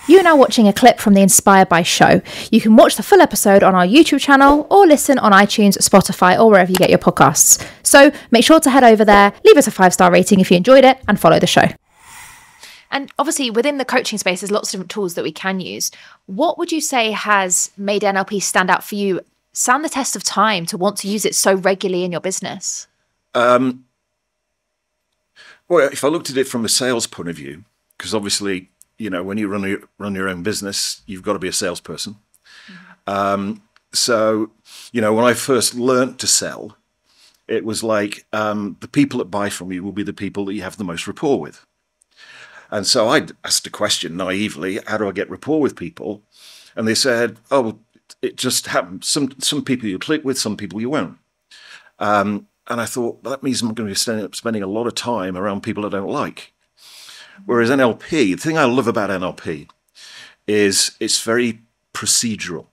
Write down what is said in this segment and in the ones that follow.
You are now watching a clip from the Inspired by show. You can watch the full episode on our YouTube channel or listen on iTunes, Spotify, or wherever you get your podcasts. So make sure to head over there, leave us a 5-star rating if you enjoyed it, and follow the show. And obviously within the coaching space, there's lots of different tools that we can use. What would you say has made NLP stand out for you, stand the test of time to want to use it so regularly in your business? Well, if I looked at it from a sales point of view, because obviously, you know, when you run your own business, you've got to be a salesperson. So, you know, when I first learned to sell, it was like the people that buy from you will be the people that you have the most rapport with. And so I asked a question naively, how do I get rapport with people? And they said, oh, it just happens. Some people you click with, some people you won't. And I thought, well, that means I'm going to be spending a lot of time around people I don't like. Whereas NLP, the thing I love about NLP is it's very procedural,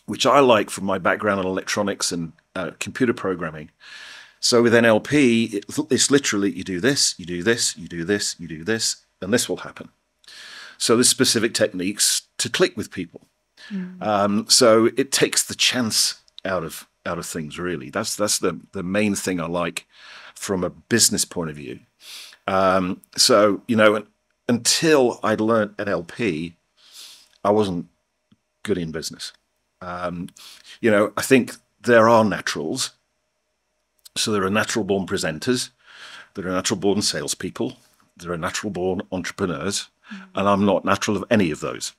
which I like from my background in electronics and computer programming. So with NLP, it's literally you do this, you do this, you do this, you do this, and this will happen. So there's specific techniques to click with people. So it takes the chance out of things, really. That's the main thing I like from a business point of view. So, you know, until I'd learned NLP, I wasn't good in business. You know, I think there are naturals. So there are natural-born presenters, there are natural-born salespeople, there are natural-born entrepreneurs, and I'm not natural of any of those.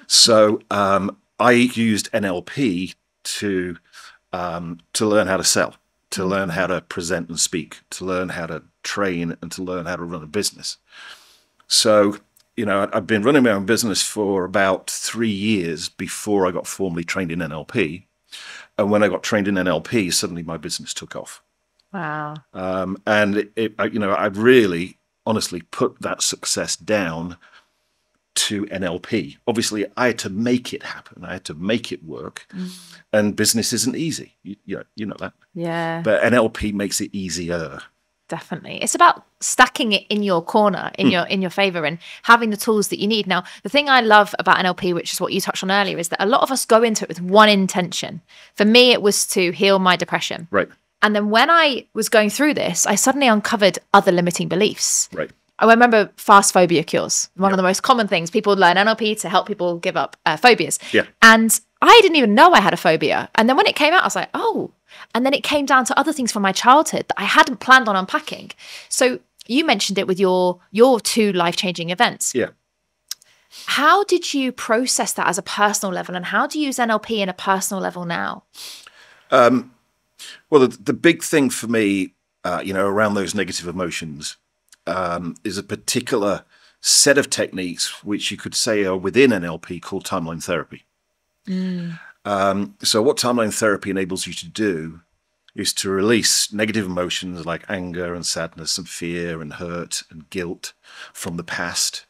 So I used NLP to learn how to sell, to learn how to present and speak, to learn how to train, and to learn how to run a business. So, you know, I've been running my own business for about 3 years before I got formally trained in NLP. And when I got trained in NLP, suddenly my business took off. Wow. And you know, I really honestly put that success down to NLP. Obviously, I had to make it happen. I had to make it work. And business isn't easy. You know that. Yeah. But NLP makes it easier. Definitely. It's about stacking it in your corner, in your favor, and having the tools that you need. Now, the thing I love about NLP, which is what you touched on earlier, is that a lot of us go into it with one intention. For me, it was to heal my depression. Right. And then when I was going through this, I suddenly uncovered other limiting beliefs. Right. I remember fast phobia cures, one of the most common things. People learn NLP to help people give up phobias. Yeah. And I didn't even know I had a phobia. And then when it came out, I was like, oh. And then it came down to other things from my childhood that I hadn't planned on unpacking. So you mentioned it with your 2 life-changing events. Yeah. How did you process that as a personal level, and how do you use NLP in a personal level now? Well, the big thing for me, you know, around those negative emotions is a particular set of techniques which you could say are within NLP called timeline therapy. So what timeline therapy enables you to do is to release negative emotions like anger and sadness and fear and hurt and guilt from the past.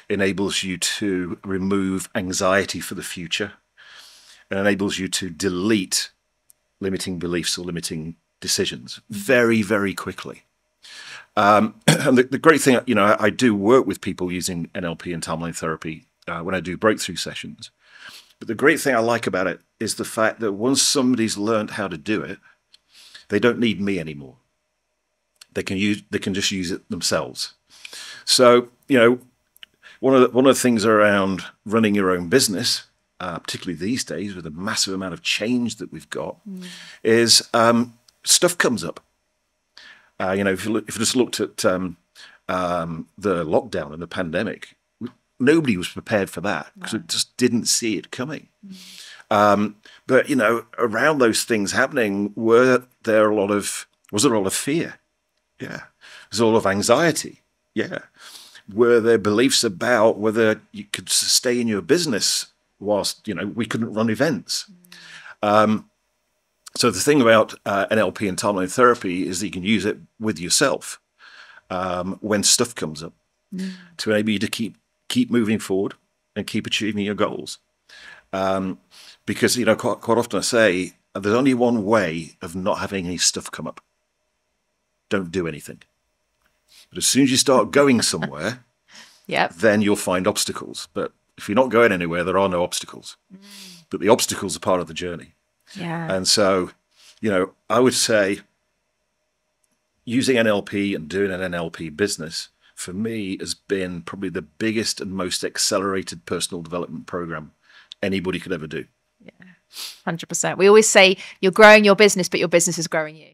Enables you to remove anxiety for the future, and enables you to delete limiting beliefs or limiting decisions very, very quickly. And the great thing, you know, I do work with people using NLP and timeline therapy when I do breakthrough sessions. But the great thing I like about it is the fact that once somebody's learned how to do it, they don't need me anymore. They can just use it themselves. So, you know, one of the things around running your own business, particularly these days with the massive amount of change that we've got, is stuff comes up. You know, if you just looked at the lockdown and the pandemic, nobody was prepared for that because it just didn't see it coming. But, you know, around those things happening, was there a lot of fear? Yeah. Was there a lot of anxiety? Yeah. Were there beliefs about whether you could sustain your business whilst, you know, we couldn't run events? So the thing about NLP and timeline therapy is that you can use it with yourself when stuff comes up to enable you to keep moving forward and keep achieving your goals. Because, you know, quite often I say, there's only one way of not having any stuff come up. Don't do anything. But as soon as you start going somewhere, Yep. then you'll find obstacles. But if you're not going anywhere, there are no obstacles. But the obstacles are part of the journey. Yeah. And so, I would say using NLP and doing an NLP business for me has been probably the biggest and most accelerated personal development program anybody could ever do. Yeah, 100%. We always say you're growing your business, but your business is growing you.